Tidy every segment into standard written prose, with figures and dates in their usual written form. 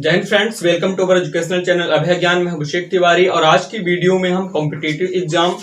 जय Hind friends, welcome to our educational channel Abhay Gyan में अभिषेक तिवारी। और आज की वीडियो में हम कॉम्पिटिटिव एग्जाम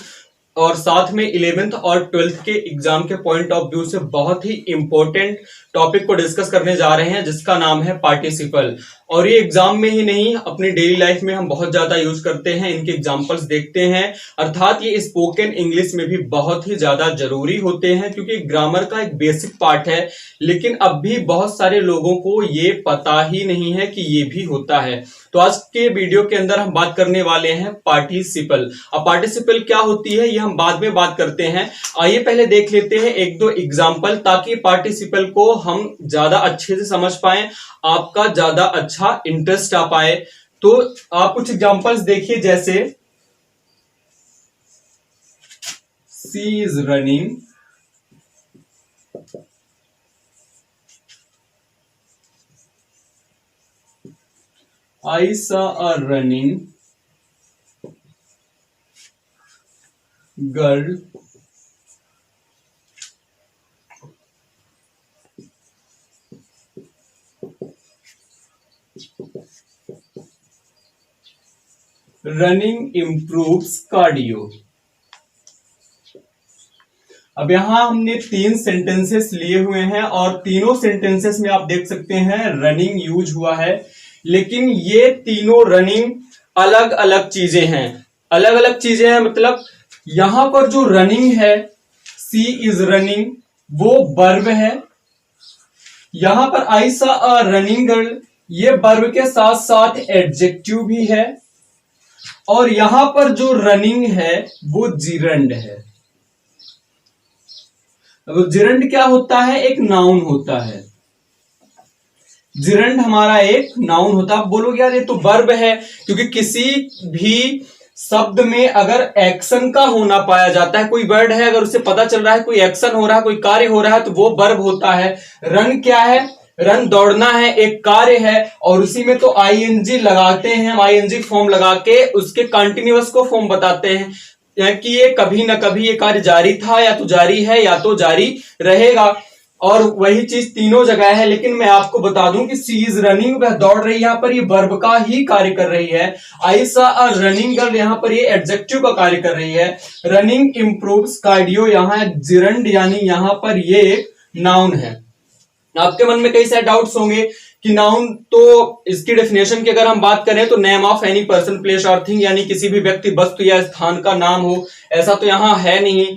और साथ में 11th और 12th के एग्जाम के पॉइंट ऑफ व्यू से बहुत ही इंपॉर्टेंट टॉपिक को डिस्कस करने जा रहे हैं, जिसका नाम है पार्टिसिपल। और ये एग्जाम में ही नहीं, अपनी डेली लाइफ में हम बहुत ज्यादा यूज करते हैं, इनके एग्जांपल्स देखते हैं। अर्थात ये स्पोकन इंग्लिश में भी बहुत ही ज्यादा जरूरी होते हैं, क्योंकि ग्रामर का एक बेसिक पार्ट है। लेकिन अब भी बहुत सारे लोगों को ये पता ही नहीं है कि ये भी होता है। तो आज के वीडियो के अंदर हम बात करने वाले हैं पार्टिसिपल। अब पार्टिसिपल क्या होती है ये हम बाद में बात करते हैं। आइए पहले देख लेते हैं एक दो एग्जाम्पल, ताकि पार्टिसिपल को हम ज्यादा अच्छे से समझ पाए, आपका ज्यादा अच्छा इंटरेस्ट आ पाए। तो आप कुछ एग्जांपल्स देखिए, जैसे she is running, I saw a running girl. Running improves cardio. अब यहां हमने 3 सेंटेंसेस लिए हुए हैं और तीनों सेंटेंसेस में आप देख सकते हैं रनिंग यूज हुआ है। लेकिन ये तीनों रनिंग अलग अलग चीजें हैं। अलग अलग चीजें हैं मतलब यहां पर जो रनिंग है, सी इज रनिंग, वो वर्ब है। यहां पर आई सा अ रनिंग गर्ल, ये वर्ब के साथ साथ एडजेक्टिव भी है। और यहां पर जो रनिंग है वो जिरंड है। अब जिरंड क्या होता है? एक नाउन होता है। जिरंड हमारा एक नाउन होता है। आप बोलोगे यार ये तो वर्ब है, क्योंकि किसी भी शब्द में अगर एक्शन का होना पाया जाता है, कोई वर्ड है अगर उसे पता चल रहा है कोई एक्शन हो रहा है, कोई कार्य हो रहा है, तो वो वर्ब होता है। रन क्या है? रन दौड़ना है, एक कार्य है। और उसी में तो आईएनजी लगाते हैं, हम आईएनजी फॉर्म लगा के उसके कंटिन्यूअस को फॉर्म बताते हैं कि ये कभी ना कभी ये कार्य जारी था, या तो जारी है, या तो जारी रहेगा। और वही चीज तीनों जगह है। लेकिन मैं आपको बता दूं कि सी इज रनिंग, वह दौड़ रही है, यहां पर ये वर्ब का ही कार्य कर रही है। आई सा अ रनिंग गर्ल, यहां पर ये एडजेक्टिव का कार्य कर रही है। रनिंग इंप्रूव्स कार्डियो, यहां जिरंड यानी यहां पर ये एक नाउन है। आपके मन में कई सारे डाउट्स होंगे कि नाउन, तो इसकी डेफिनेशन की अगर हम बात करें तो name of any person place और थिंग, यानी किसी भी व्यक्ति वस्तु या स्थान का नाम हो, ऐसा तो यहां है नहीं।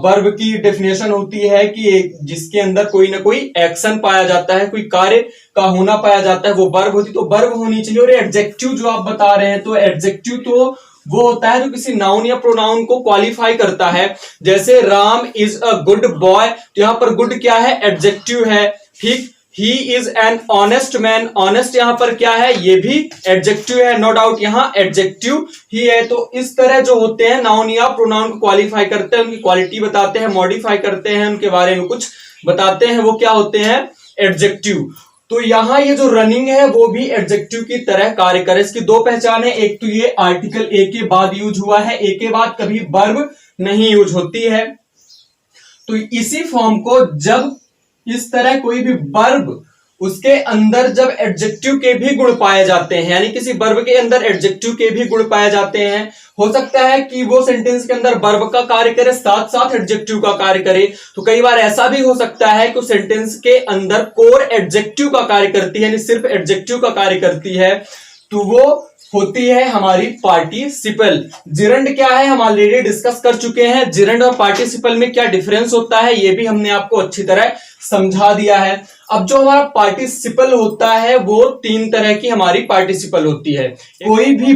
वर्ब की डेफिनेशन होती है कि जिसके अंदर कोई ना कोई एक्शन पाया जाता है, कोई कार्य का होना पाया जाता है, वो वर्ब होती, तो वर्ब होनी चाहिए। और एडजेक्टिव जो आप बता रहे हैं, तो एडजेक्टिव तो वो होता है जो किसी नाउन या प्रोनाउन को क्वालिफाई करता है। जैसे Ram is a good boy, तो यहां पर गुड क्या है? एडजेक्टिव है। ठीक, he is an honest man, honest यहां पर क्या है? ये भी एडजेक्टिव है, नो डाउट यहां एडजेक्टिव ही है। तो इस तरह जो होते हैं नाउन या प्रोनाउन को क्वालिफाई करते हैं, उनकी क्वालिटी बताते हैं, मॉडिफाई करते हैं, उनके बारे में कुछ बताते हैं, वो क्या होते हैं? एडजेक्टिव। तो यहां ये जो रनिंग है वो भी एडजेक्टिव की तरह कार्य करे। इसकी दो पहचान है, एक तो ये आर्टिकल ए के बाद यूज हुआ है, ए के बाद कभी वर्ब नहीं यूज होती है। तो इसी फॉर्म को जब इस तरह कोई भी वर्ब, उसके अंदर जब एडजेक्टिव के भी गुण पाए जाते हैं, यानी किसी वर्ब के अंदर एडजेक्टिव के भी गुण पाए जाते हैं, हो सकता है कि वो सेंटेंस के अंदर वर्ब का कार्य करे, साथ साथ एडजेक्टिव का कार्य करे। तो कई बार ऐसा भी हो सकता है कि सेंटेंस के अंदर कोर एडजेक्टिव का कार्य करती है, यानी सिर्फ एडजेक्टिव का कार्य करती है, तो वो होती है हमारी पार्टिसिपल। जिरंड क्या है हम ऑलरेडी डिस्कस कर चुके हैं। जिरंड और पार्टिसिपल में क्या डिफरेंस होता है ये भी हमने आपको अच्छी तरह समझा दिया है। अब जो हमारा पार्टिसिपल होता है वो 3 तरह की हमारी पार्टिसिपल होती है। कोई भी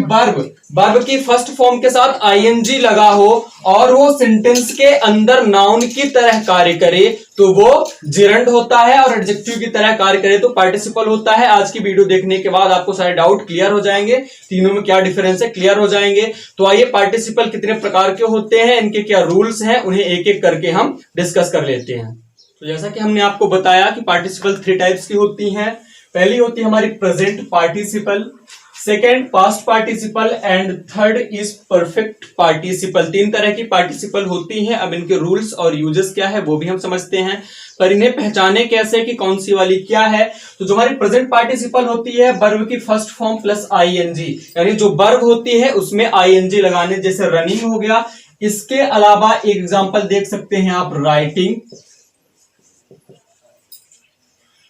वर्ब की फर्स्ट फॉर्म के साथ आईएनजी लगा हो और वो सेंटेंस के अंदर नाउन की तरह कार्य करे, तो वो जिरंड होता है। और एडजेक्टिव की तरह कार्य करे तो पार्टिसिपल होता है। आज की वीडियो देखने के बाद आपको सारे डाउट क्लियर हो जाएंगे, तीनों में क्या डिफरेंस है क्लियर हो जाएंगे। तो आइए पार्टिसिपल कितने प्रकार के होते हैं, इनके क्या रूल्स हैं, उन्हें एक एक करके हम डिस्कस कर लेते हैं। तो जैसा कि हमने आपको बताया कि पार्टिसिपल 3 टाइप्स की होती हैं। पहली होती है हमारी present participle, second past participle and third is perfect participle. तीन तरह की पार्टिसिपल होती हैं। अब इनके रूल्स और यूजेस क्या है वो भी हम समझते हैं, पर इन्हें पहचाने कैसे कि कौन सी वाली क्या है। तो जो हमारी प्रेजेंट पार्टिसिपल होती है वर्ब की फर्स्ट फॉर्म प्लस आईएनजी, यानी जो वर्ब होती है उसमें आईएनजी लगाने, जैसे रनिंग हो गया। इसके अलावा एक एग्जांपल देख सकते हैं आप, राइटिंग।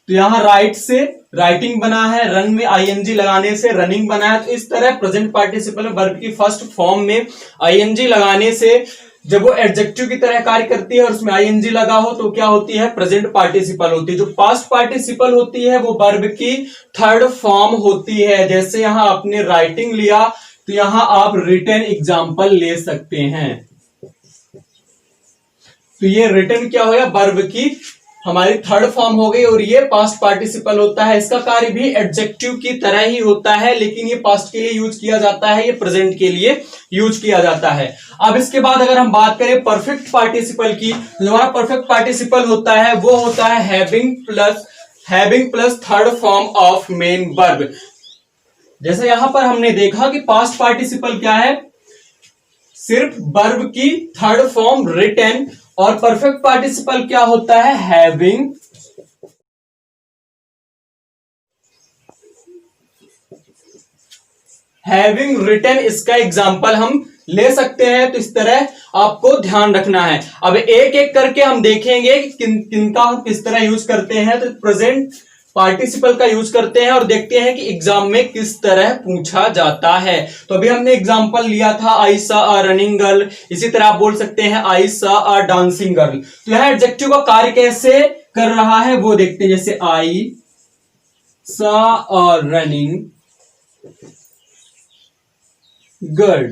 तो यहां राइट से राइटिंग बना है, रन में आईएनजी लगाने से रनिंग बना है। तो इस तरह प्रेजेंट पार्टिसिपल वर्ब की फर्स्ट फॉर्म में आईएनजी लगाने से जब वो एडजेक्टिव की तरह कार्य करती है और उसमें आईएनजी लगा हो तो क्या होती है, प्रेजेंट पार्टिसिपल होती है। जो पास्ट पार्टिसिपल होती है वो वर्ब की थर्ड फॉर्म होती है। जैसे यहां आपने राइटिंग लिया तो यहां आप रिटन एग्जाम्पल ले सकते हैं। तो ये रिटन क्या हो गया, वर्ब की हमारी थर्ड फॉर्म हो गई, और ये पास्ट पार्टिसिपल होता है। इसका कार्य भी एडजेक्टिव की तरह ही होता है, लेकिन ये पास्ट के लिए यूज किया जाता है, ये प्रेजेंट के लिए यूज किया जाता है। अब इसके बाद अगर हम बात करें परफेक्ट पार्टिसिपल की, तो हमारा परफेक्ट पार्टिसिपल होता है वो होता है having plus third form of main verb. जैसे यहां पर हमने देखा कि पास्ट पार्टिसिपल क्या है, सिर्फ वर्ब की थर्ड फॉर्म रिटन, और परफेक्ट पार्टिसिपल क्या होता है, हैविंग रिटन। इसका एग्जाम्पल हम ले सकते हैं। तो इस तरह आपको ध्यान रखना है। अब एक एक करके हम देखेंगे कि किनका हम किस तरह यूज करते हैं। तो प्रेजेंट पार्टिसिपल का यूज करते हैं और देखते हैं कि एग्जाम में किस तरह पूछा जाता है। तो अभी हमने एग्जांपल लिया था, आई सा अ रनिंग गर्ल। इसी तरह आप बोल सकते हैं आई सा अ डांसिंग गर्ल। तो यहां एडजेक्टिव का कार्य कैसे कर रहा है वो देखते हैं। जैसे आई सा अ रनिंग गर्ल,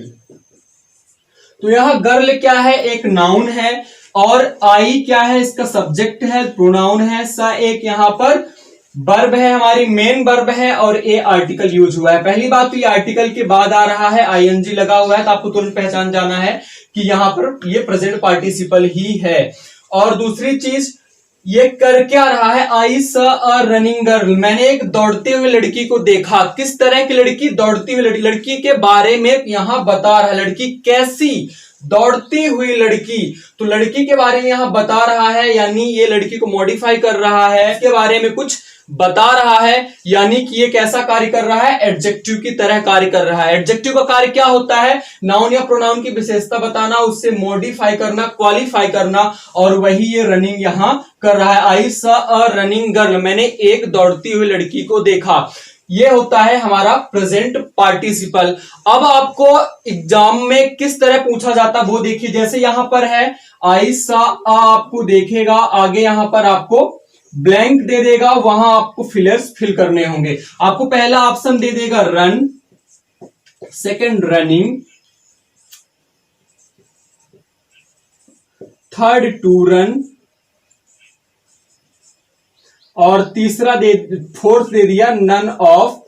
तो यह गर्ल क्या है, एक नाउन है, और आई क्या है, इसका सब्जेक्ट है, प्रोनाउन है। सा एक यहां पर वर्ब है, हमारी मेन वर्ब है, और ए आर्टिकल यूज हुआ है। पहली बात तो ये आर्टिकल के बाद आ रहा है, आईएनजी लगा हुआ है, तो आपको तुरंत पहचान जाना है कि यहां पर ये प्रेजेंट पार्टिसिपल ही है। और दूसरी चीज, ये कर क्या रहा है, आई सा अ रनिंग गर्ल। मैंने एक दौड़ते हुए लड़की को देखा। किस तरह की लड़की, दौड़ती हुई लड़की के बारे में यहां बता रहा है। लड़की कैसी, दौड़ती हुई लड़की। तो लड़की के बारे में यहां बता रहा है, यानी ये लड़की को मॉडिफाई कर रहा है, इसके बारे में कुछ बता रहा है, यानी कि ये कैसा कार्य कर रहा है, एडजेक्टिव की तरह कार्य कर रहा है। एडजेक्टिव का कार्य क्या होता है, नाउन या प्रोनाउन की विशेषता बताना, उससे मॉडिफाई करना, क्वालिफाई करना, और वही ये रनिंग यहां कर रहा है। आई सा अ रनिंग गर्ल, मैंने एक दौड़ती हुई लड़की को देखा। ये होता है हमारा प्रेजेंट पार्टिसिपल। अब आपको एग्जाम में किस तरह पूछा जाता वो देखिए। जैसे यहां पर है आई सा अ, आपको देखेगा, आगे यहां पर आपको ब्लैंक दे देगा, वहां आपको फिलर्स फिल करने होंगे। आपको पहला ऑप्शन दे देगा run, second running, third to run, और तीसरा फोर्थ दे दिया नन ऑफ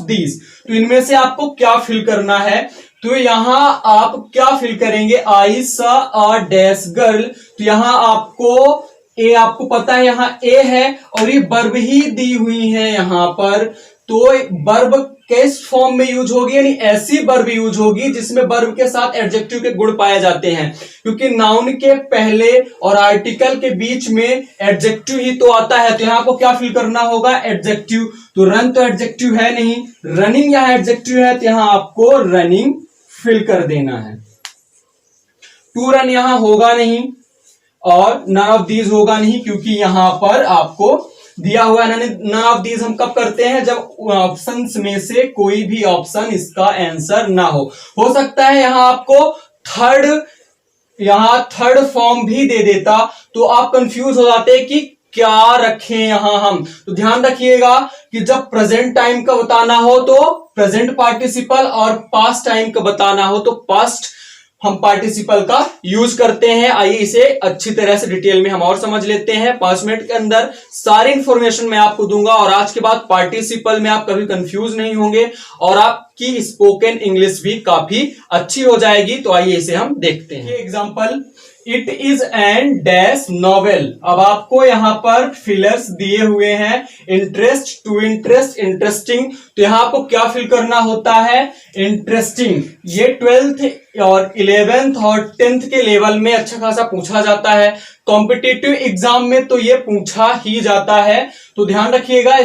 दीज। तो इनमें से आपको क्या फिल करना है, तो यहां आप क्या फिल करेंगे, आई सा अ डैश गर्ल। तो यहां आपको ए, आपको पता है यहां ए है, और ये वर्ब ही दी हुई है यहां पर। तो वर्ब किस फॉर्म में यूज होगी, यानी ऐसी वर्ब यूज होगी जिसमें वर्ब के साथ एडजेक्टिव के गुण पाए जाते हैं, क्योंकि नाउन के पहले और आर्टिकल के बीच में एडजेक्टिव ही तो आता है। तो यहां आपको क्या फिल करना होगा, एडजेक्टिव। तो रन तो एडजेक्टिव है नहीं, रनिंग यहां एडजेक्टिव है, तो यहां आपको रनिंग फिल कर देना है। टू रन यहां होगा नहीं, और नन ऑफ दीज होगा नहीं, क्योंकि यहां पर आपको दिया हुआ है। नन ऑफ दीज हम कब करते हैं, जब ऑप्शंस में से कोई भी ऑप्शन इसका आंसर ना हो सकता है यहां आपको थर्ड फॉर्म भी दे देता, तो आप कंफ्यूज हो जाते कि क्या रखें यहां हम। तो ध्यान रखिएगा कि जब प्रेजेंट टाइम का बताना हो तो प्रेजेंट पार्टिसिपल, और पास्ट टाइम का बताना हो तो पास्ट हम पार्टिसिपल का यूज करते हैं। आइए इसे अच्छी तरह से डिटेल में हम और समझ लेते हैं। 5 मिनट के अंदर सारी इंफॉर्मेशन मैं आपको दूंगा, और आज के बाद पार्टिसिपल में आप कभी कंफ्यूज नहीं होंगे, और आपकी स्पोकन इंग्लिश भी काफी अच्छी हो जाएगी। तो आइए इसे हम देखते हैं। Example, it is an dash novel. अब आपको यहां पर फिलर्स दिए हुए हैं, इंटरेस्ट, टू इंटरेस्ट, इंटरेस्टिंग। तो यहां आपको क्या फिल करना होता है? इंटरेस्टिंग। ये 12th और 11th और 10th के लेवल में अच्छा खासा पूछा जाता है। कॉम्पिटिटिव एग्जाम में तो ये पूछा ही जाता है, तो ध्यान रखिएगा।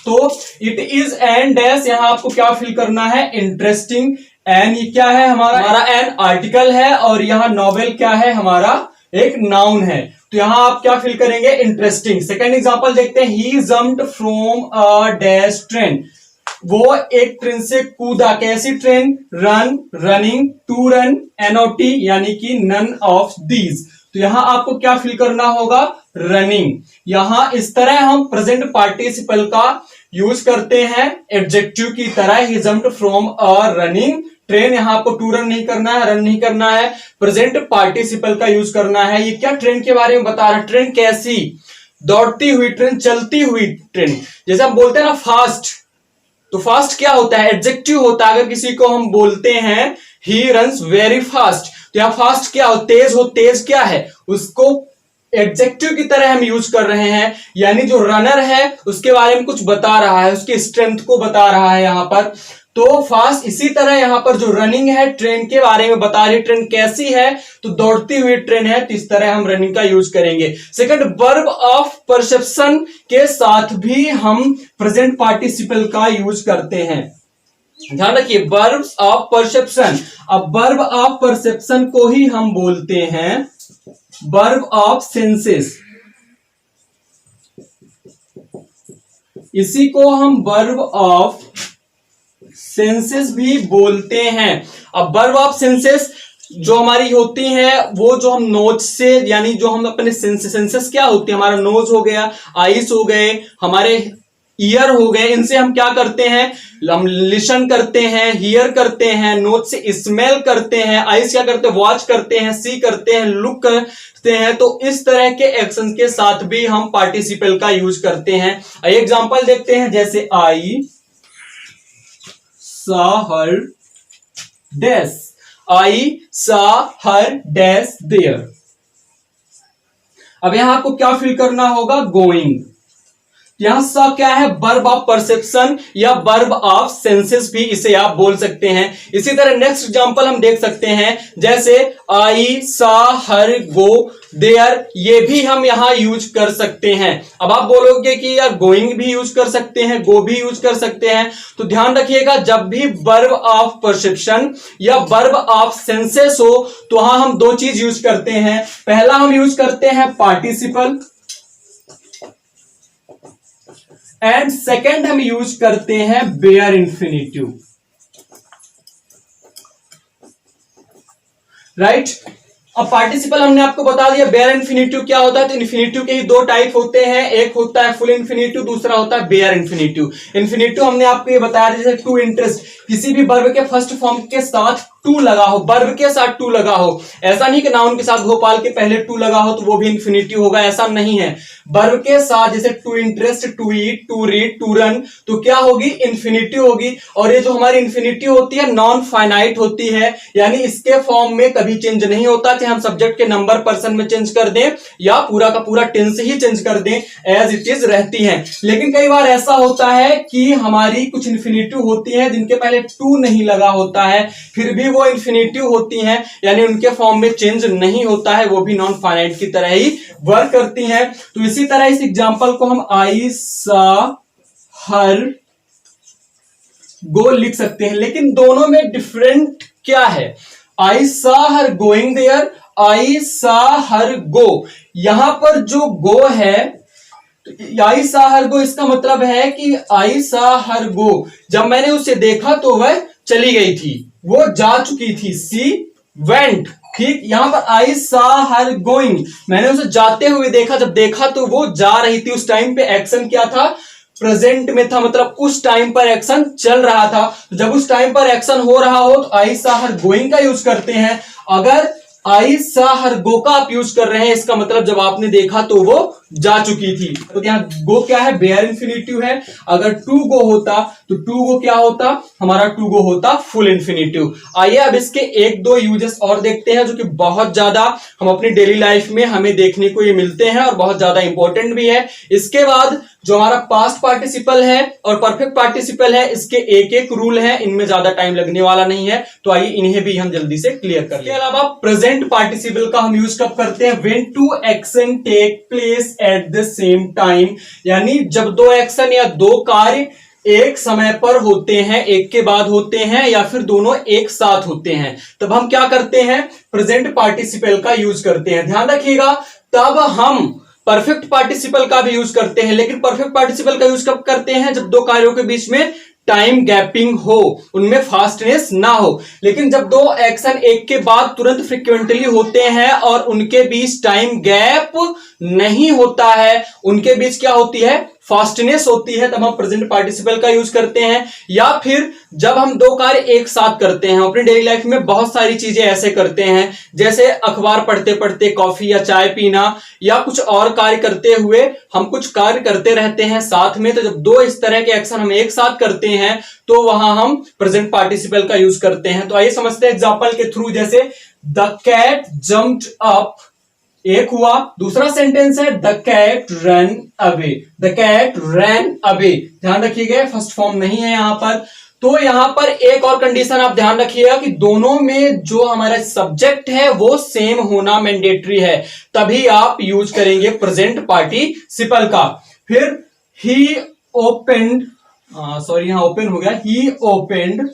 तो इट इज एन डैश, यहां आपको क्या फिल करना है? इंटरेस्टिंग। एन ये क्या है? हमारा एन आर्टिकल है, और यहाँ नॉवेल क्या है? हमारा एक नाउन है। तो यहां आप क्या फिल करेंगे? इंटरेस्टिंग। सेकंड एग्जांपल देखते हैं। He jumped from a dash train. वो एक ट्रेन से कूदा। कैसी train? Run, running, to run, NOT, यानी कि नन ऑफ दीज। तो यहां आपको क्या फिल करना होगा? रनिंग। यहां इस तरह हम प्रेजेंट पार्टिसिपल का यूज करते हैं एडजेक्टिव की तरह। He jumped from a running train. यहां आपको टू रन नहीं करना है, रन नहीं करना है, प्रेजेंट पार्टिसिपल का यूज करना है। ये क्या ट्रेन के बारे में बता रहा है? ट्रेन कैसी? दौड़ती हुई ट्रेन, चलती हुई ट्रेन। जैसे हम बोलते हैं ना फास्ट, तो फास्ट क्या होता है? एडजेक्टिव होता है। अगर किसी को हम बोलते हैं ही रन्स वेरी फास्ट, तो यहां फास्ट क्या हो? तेज हो। तेज क्या है? उसको एडजेक्टिव की तरह हम यूज कर रहे हैं, यानी जो रनर है उसके बारे में कुछ बता रहा है, उसकी स्ट्रेंथ को बता रहा है यहां पर। तो फास्ट इसी तरह यहां पर जो रनिंग है ट्रेन के बारे में बता रही। ट्रेन कैसी है? तो दौड़ती हुई ट्रेन है, तो इस तरह हम रनिंग का यूज करेंगे। सेकंड, वर्ब ऑफ परसेप्शन के साथ भी हम प्रेजेंट पार्टिसिपल का यूज करते हैं। ध्यान रखिए, वर्ब ऑफ परसेप्शन। अब वर्ब ऑफ परसेप्शन को ही हम बोलते हैं वर्ब ऑफ सेंसेस। इसी को हम वर्ब ऑफ सेंसेस भी बोलते हैं। अब वर्ब ऑफ सेंसेस जो हमारी होती है, वो जो हम नोज से, यानी जो हम अपने सेंसेस क्या होती है? हमारा नोज हो गया, आईज हो गए, हमारे ईयर हो गए, इनसे हम क्या करते हैं? हम लिसन करते हैं, हियर करते हैं, नोज से स्मेल करते हैं, आईज क्या करते हैं? वॉच करते हैं, सी करते हैं, लुक करते हैं। तो इस तरह के एक्शन के साथ भी हम पार्टिसिपल का यूज करते हैं। एग्जांपल देखते हैं, जैसे आई saw her dash, I saw her dash there। अब यहां आपको क्या फिल करना होगा? गोइंग। यहां सा क्या है? वर्ब ऑफ परसेप्शन या वर्ब ऑफ सेंसेस भी इसे आप बोल सकते हैं। इसी तरह नेक्स्ट एग्जांपल हम देख सकते हैं, जैसे आई सा हर गो देयर, ये भी हम यहां यूज कर सकते हैं। अब आप बोलोगे कि यार गोइंग भी यूज कर सकते हैं, गो भी यूज कर सकते हैं, तो ध्यान रखिएगा, जब भी वर्ब ऑफ परसेप्शन या वर्ब ऑफ सेंसेस हो तो वहां हम दो चीज यूज करते हैं। पहला हम यूज करते हैं पार्टिसिपल, एंड सेकेंड हम यूज करते हैं बेयर इंफिनिटिव। राइट। अब पार्टिसिपल हमने आपको बता दिया। बेयर इंफिनिटिव क्या होता है? तो इन्फिनिटिव के ही दो टाइप होते हैं, एक होता है फुल इंफिनिटिव, दूसरा होता है बेयर इंफिनिटिव। इंफिनिटिव हमने आपको ये बताया, जैसे टू इंटरेस्ट, किसी भी वर्ब के फर्स्ट फॉर्म के साथ टू लगा हो, वर्ब के साथ टू लगा हो। ऐसा नहीं कि नाउन के साथ भोपाल के पहले टू लगा हो तो वो भी इंफिनिटिव होगा, ऐसा नहीं है। वर्ब के साथ जैसे to interest, to eat, to read, to run, तो क्या होगी? इंफिनिटिव होगी। और ये जो हमारी इंफिनिटिव होती है नॉन फाइनाइट होती है, यानी इसके फॉर्म में कभी चेंज नहीं होता, चाहे हम सब्जेक्ट के नंबर पर्सन में चेंज कर दें या पूरा का पूरा टेंस ही चेंज कर दें, एज इट इज रहती है। लेकिन कई बार ऐसा होता है कि हमारी कुछ इंफिनिटिव होती है जिनके पहले टू नहीं लगा होता है, फिर भी वो इंफिनिटिव होती हैं, यानी उनके फॉर्म में चेंज नहीं होता है, वो भी नॉन फाइनाइट की तरह ही वर्क करती हैं। तो इसी तरह इस एग्जांपल को हम आई सा हर गो लिख सकते हैं, लेकिन दोनों में डिफरेंट क्या है? आई सा हर गोइंग देयर, आई सा हर गो। यहां पर जो गो है, आई सा हर गो, इसका मतलब है कि आई सा हर गो, जब मैंने उसे देखा तो वह चली गई थी, वो जा चुकी थी। She went. ठीक, यहां पर आई सा हर गोइंग, मैंने उसे जाते हुए देखा, जब देखा तो वो जा रही थी। उस टाइम पे एक्शन क्या था? प्रेजेंट में था, मतलब उस टाइम पर एक्शन चल रहा था। जब उस टाइम पर एक्शन हो रहा हो तो आई सा हर गोइंग का यूज करते हैं। अगर आई सा हर गो का आप यूज कर रहे हैं, इसका मतलब जब आपने देखा तो वो जा चुकी थी। तो यहाँ गो क्या है, बेयर इंफिनिटिव है। अगर टू गो होता तो टू गो क्या होता, हमारा टू गो होता फुल इंफिनिटिव। आइए अब इसके एक दो यूजेस और देखते हैं जो कि बहुत ज्यादा हम अपनी डेली लाइफ में हमें देखने को ये मिलते हैं और बहुत ज्यादा इंपॉर्टेंट भी है। इसके बाद जो हमारा पास्ट पार्टिसिपल है और परफेक्ट पार्टिसिपल है, इसके एक एक रूल है, इनमें ज्यादा टाइम लगने वाला नहीं है, तो आइए इन्हें भी हम जल्दी से क्लियर कर लें। इसके अलावा प्रेजेंट पार्टिसिपल का हम यूज कब करते हैं, when two action take place at the same time, यानी जब दो एक्शन या दो कार्य एक समय पर होते हैं, एक के बाद होते हैं या फिर दोनों एक साथ होते हैं, तब हम क्या करते हैं, प्रेजेंट पार्टिसिपल का यूज करते हैं। ध्यान रखिएगा, तब हम परफेक्ट पार्टिसिपल का भी यूज करते हैं, लेकिन परफेक्ट पार्टिसिपल का यूज कब करते हैं, जब दो कार्यों के बीच में टाइम गैपिंग हो, उनमें फास्टनेस ना हो। लेकिन जब दो एक्शन एक के बाद तुरंत फ्रिक्वेंटली होते हैं और उनके बीच टाइम गैप नहीं होता है, उनके बीच क्या होती है, फास्टनेस होती है, तब हम प्रेजेंट पार्टिसिपल का यूज करते हैं। या फिर जब हम दो कार्य एक साथ करते हैं, अपनी डेली लाइफ में बहुत सारी चीजें ऐसे करते हैं, जैसे अखबार पढ़ते पढ़ते कॉफी या चाय पीना, या कुछ और कार्य करते हुए हम कुछ कार्य करते रहते हैं साथ में, तो जब दो इस तरह के एक्शन हम एक साथ करते हैं तो वहां हम प्रेजेंट पार्टिसिपल का यूज करते हैं। तो आइए समझते हैं एग्जांपल के थ्रू, जैसे द कैट जंप्ड अप, एक हुआ, दूसरा सेंटेंस है the cat run away, the cat ran away. ध्यान रखिएगा फर्स्ट फॉर्म नहीं है यहां पर। तो यहां पर एक और कंडीशन आप ध्यान रखिएगा कि दोनों में जो हमारा सब्जेक्ट है वो सेम होना मैंडेटरी है, तभी आप यूज करेंगे प्रेजेंट पार्टिसिपल का। फिर ही ओपेंड, सॉरी यहां ओपन हो गया, ही ओपेंड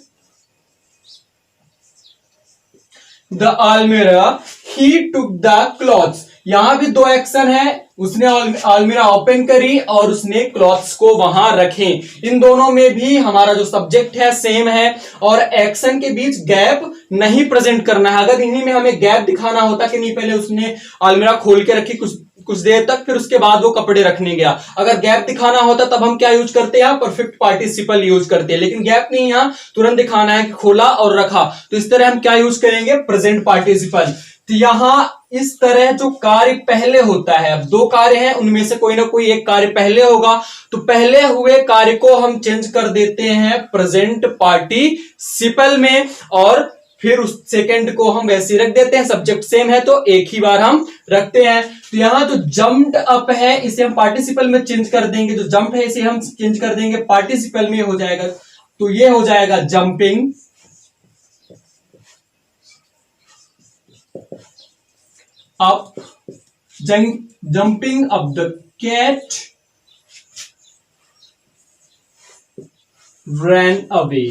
द अलमीरा, ही टुक द क्लॉथ्स। यहां भी दो एक्शन है, उसने अलमीरा ओपन करी और उसने क्लॉथ्स को वहां रखे। इन दोनों में भी हमारा जो सब्जेक्ट है सेम है और एक्शन के बीच गैप नहीं प्रेजेंट करना है। अगर इन्हीं में हमें गैप दिखाना होता कि नहीं, पहले उसने अलमीरा खोल के रखी कुछ देर तक, फिर उसके बाद वो कपड़े रखने गया, अगर गैप दिखाना होता तब हम क्या यूज करते हैं, परफेक्ट पार्टिसिपल यूज करते हैं। लेकिन गैप नहीं, यहां तुरंत दिखाना है कि खोला और रखा, तो इस तरह हम क्या यूज करेंगे, प्रेजेंट पार्टिसिपल। तो यहां इस तरह जो कार्य पहले होता है, अब दो कार्य हैं, उनमें से कोई ना कोई एक कार्य पहले होगा, तो पहले हुए कार्य को हम चेंज कर देते हैं प्रेजेंट पार्टिसिपल में, और फिर उस सेकंड को हम वैसे ही रख देते हैं, सब्जेक्ट सेम है तो एक ही बार हम रखते हैं। तो यहां जो जम्प्ड अप है इसे हम पार्टिसिपल में चेंज कर देंगे, जो जंप है इसे हम चेंज कर देंगे पार्टिसिपल में, हो जाएगा, तो ये हो जाएगा jumping up, jumping up the cat ran away।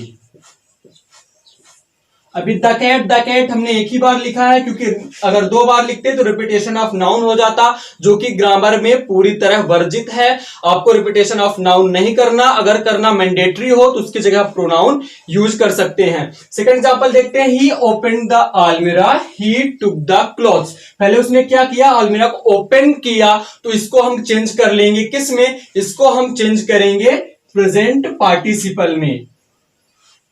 अभी द कैट हमने एक ही बार लिखा है, क्योंकि अगर दो बार लिखते तो रिपीटेशन ऑफ नाउन हो जाता, जो कि ग्रामर में पूरी तरह वर्जित है। आपको रिपीटेशन ऑफ नाउन नहीं करना, अगर करना मैंडेटरी हो तो उसकी जगह प्रोनाउन यूज कर सकते हैं। सेकंड एग्जांपल देखते हैं, ही ओपन द अलमीरा, ही टुक द क्लॉथ्स। पहले उसने क्या किया, अलमीरा को ओपन किया, तो इसको हम चेंज कर लेंगे किस में, इसको हम चेंज करेंगे प्रेजेंट पार्टिसिपल में।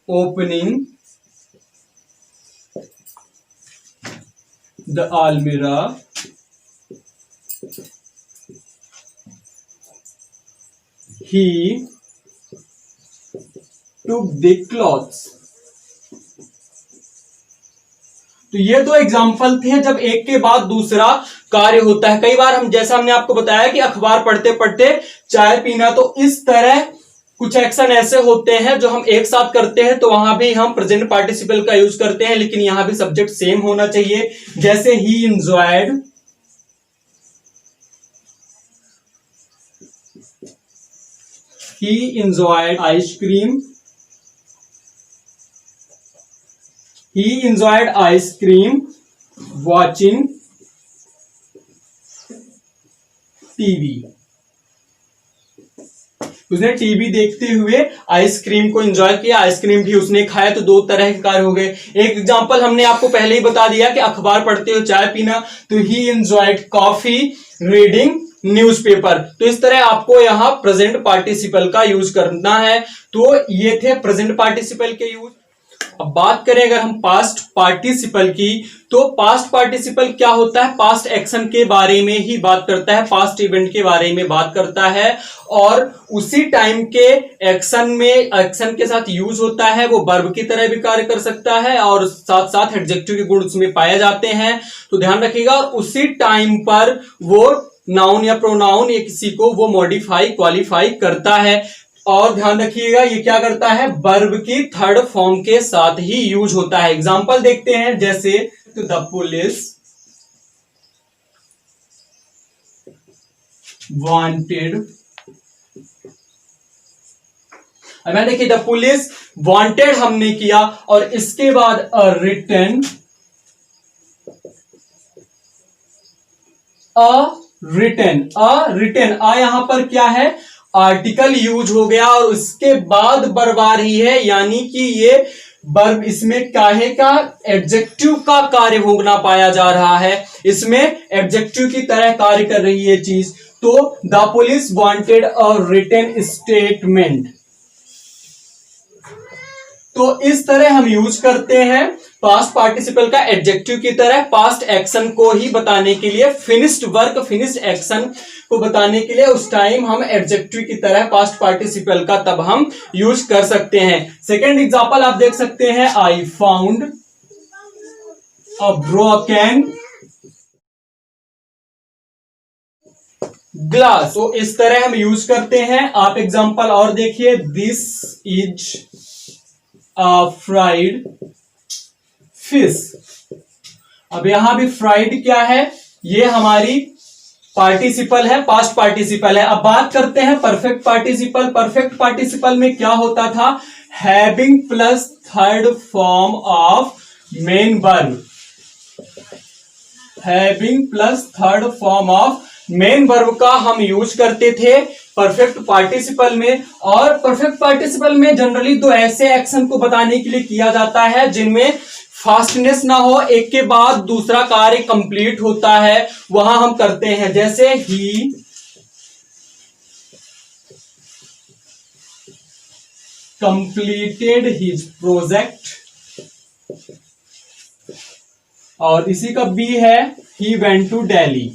Opening the almirah, he took the clothes। तो ये दो एग्जाम्पल थे जब एक के बाद दूसरा कार्य होता है। कई बार हम, जैसा हमने आपको बताया कि अखबार पढ़ते पढ़ते चाय पीना, तो इस तरह कुछ एक्शन ऐसे होते हैं जो हम एक साथ करते हैं, तो वहां भी हम प्रेजेंट पार्टिसिपल का यूज करते हैं, लेकिन यहां भी सब्जेक्ट सेम होना चाहिए। जैसे ही इंजॉयड, ही इंजॉयड आइसक्रीम, ही इंजॉयड आइसक्रीम वॉचिंग टीवी। उसने टीवी देखते हुए आइसक्रीम को एंजॉय किया, आइसक्रीम भी उसने खाया, तो दो तरह के कार्य हो गए। एक एग्जांपल हमने आपको पहले ही बता दिया कि अखबार पढ़ते हुए चाय पीना, तो ही एंजॉयड कॉफी रीडिंग न्यूज़पेपर। तो इस तरह आपको यहां प्रेजेंट पार्टिसिपल का यूज करना है। तो ये थे प्रेजेंट पार्टिसिपल के यूज। अब बात करें अगर हम पास्ट पार्टिसिपल की, तो पास्ट पार्टिसिपल क्या होता है, पास्ट एक्शन के बारे में ही बात करता है, पास्ट इवेंट के बारे में बात करता है और उसी टाइम के एक्शन में एक्शन के साथ यूज होता है। वो वर्ब की तरह भी कार्य कर सकता है और साथ साथ एडजेक्टिव के गुण उसमें पाए जाते हैं, तो ध्यान रखिएगा। और उसी टाइम पर वो नाउन या प्रोनाउन या किसी को वो मॉडिफाई क्वालिफाई करता है। और ध्यान रखिएगा ये क्या करता है, वर्ब की थर्ड फॉर्म के साथ ही यूज होता है। एग्जांपल देखते हैं, जैसे द पुलिस वांटेड, अब मैं देखिए द पुलिस वांटेड हमने किया और इसके बाद अ रिटन आ यहां पर क्या है, आर्टिकल यूज हो गया और उसके बाद वर्ब आ रही है, यानी कि ये वर्ब इसमें काहे का, एडजेक्टिव का कार्य भोगना पाया जा रहा है, इसमें एडजेक्टिव की तरह कार्य कर रही है चीज। तो the police wanted a written statement, तो इस तरह हम यूज करते हैं पास्ट पार्टिसिपल का एडजेक्टिव की तरह पास्ट एक्शन को ही बताने के लिए, फिनिश्ड वर्क फिनिश्ड एक्शन को बताने के लिए उस टाइम हम एडजेक्टिव की तरह पास्ट पार्टिसिपल का तब हम यूज कर सकते हैं। सेकेंड एग्जांपल आप देख सकते हैं, I found a broken glass, तो इस तरह हम यूज करते हैं। आप एग्जांपल और देखिए, दिस इज फ्राइड फिश, अब यहां भी फ्राइड क्या है, ये हमारी पार्टिसिपल है, पास्ट पार्टिसिपल है। अब बात करते हैं परफेक्ट पार्टिसिपल। परफेक्ट पार्टिसिपल में क्या होता था, having plus third form of main verb, having plus third form of main verb का हम यूज करते थे परफेक्ट पार्टिसिपल में। और परफेक्ट पार्टिसिपल में जनरली दो ऐसे एक्शन को बताने के लिए किया जाता है जिनमें फास्टनेस ना हो, एक के बाद दूसरा कार्य कंप्लीट होता है, वहां हम करते हैं। जैसे ही कंप्लीटेड हिज प्रोजेक्ट, और इसी का बी है, he went to Delhi,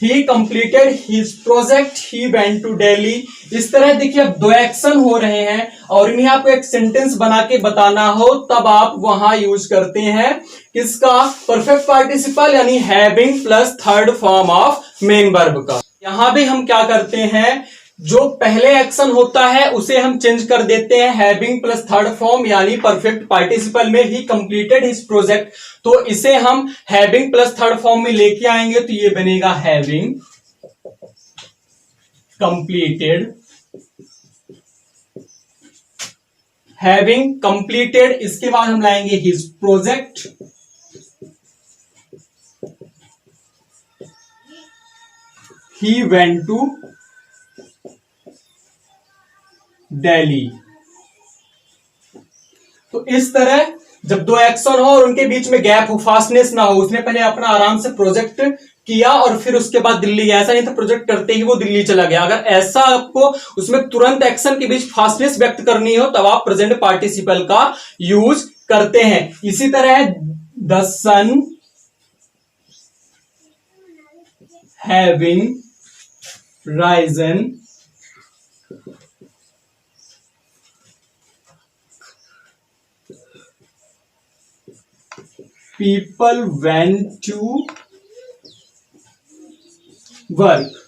he completed his project, he went to Delhi. इस तरह देखिए अब दो एक्शन हो रहे हैं और इन्हें आपको एक सेंटेंस बना के बताना हो तब आप वहां यूज करते हैं किसका, परफेक्ट पार्टिसिपल यानी having plus third form of main verb का। यहां भी हम क्या करते हैं, जो पहले एक्शन होता है उसे हम चेंज कर देते हैं हैविंग प्लस थर्ड फॉर्म, यानी परफेक्ट पार्टिसिपल में ही कंप्लीटेड हिज प्रोजेक्ट, तो इसे हम हैविंग प्लस थर्ड फॉर्म में लेके आएंगे तो ये बनेगा हैविंग कंप्लीटेड, हैविंग कंप्लीटेड, इसके बाद हम लाएंगे his project, he went to Delhi. तो इस तरह जब दो एक्शन हो और उनके बीच में गैप हो, फास्टनेस ना हो, उसने पहले अपना आराम से प्रोजेक्ट किया और फिर उसके बाद दिल्ली गया, ऐसा नहीं था प्रोजेक्ट करते ही वो दिल्ली चला गया। अगर ऐसा आपको उसमें तुरंत एक्शन के बीच फास्टनेस व्यक्त करनी हो तब आप प्रेजेंट पार्टिसिपल का यूज करते हैं। इसी तरह the sun having risen, people went to work,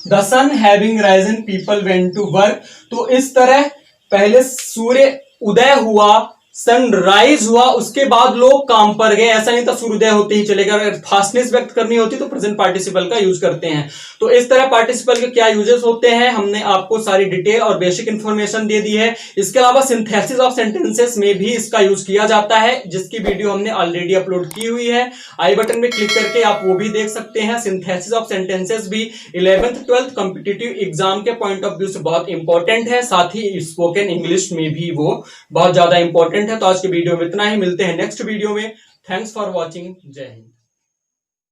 the sun having risen people went to work। तो इस तरह पहले सूर्य उदय हुआ, सनराइज हुआ, उसके बाद लोग काम पर गए, ऐसा नहीं था सूर्योदय होते ही चले गए। अगर फास्टनेस व्यक्त करनी होती तो प्रेजेंट पार्टिसिपल का यूज करते हैं। तो इस तरह पार्टिसिपल के क्या यूजेस होते हैं हमने आपको सारी डिटेल और बेसिक इंफॉर्मेशन दे दी है। इसके अलावा सिंथेसिस ऑफ सेंटेंसेस में भी इसका यूज किया जाता है, जिसकी वीडियो हमने ऑलरेडी अपलोड की हुई है, आई बटन में क्लिक करके आप वो भी देख सकते हैं। सिंथेसिस ऑफ सेंटेंसेस भी 11th 12th कॉम्पिटिटिव एग्जाम के पॉइंट ऑफ व्यू से बहुत इंपॉर्टेंट है, साथ ही स्पोकन इंग्लिश में भी वो बहुत ज्यादा इंपॉर्टेंट है। तो आज के वीडियो में इतना ही, मिलते हैं नेक्स्ट वीडियो में। थैंक्स फॉर वॉचिंग, जय हिंद।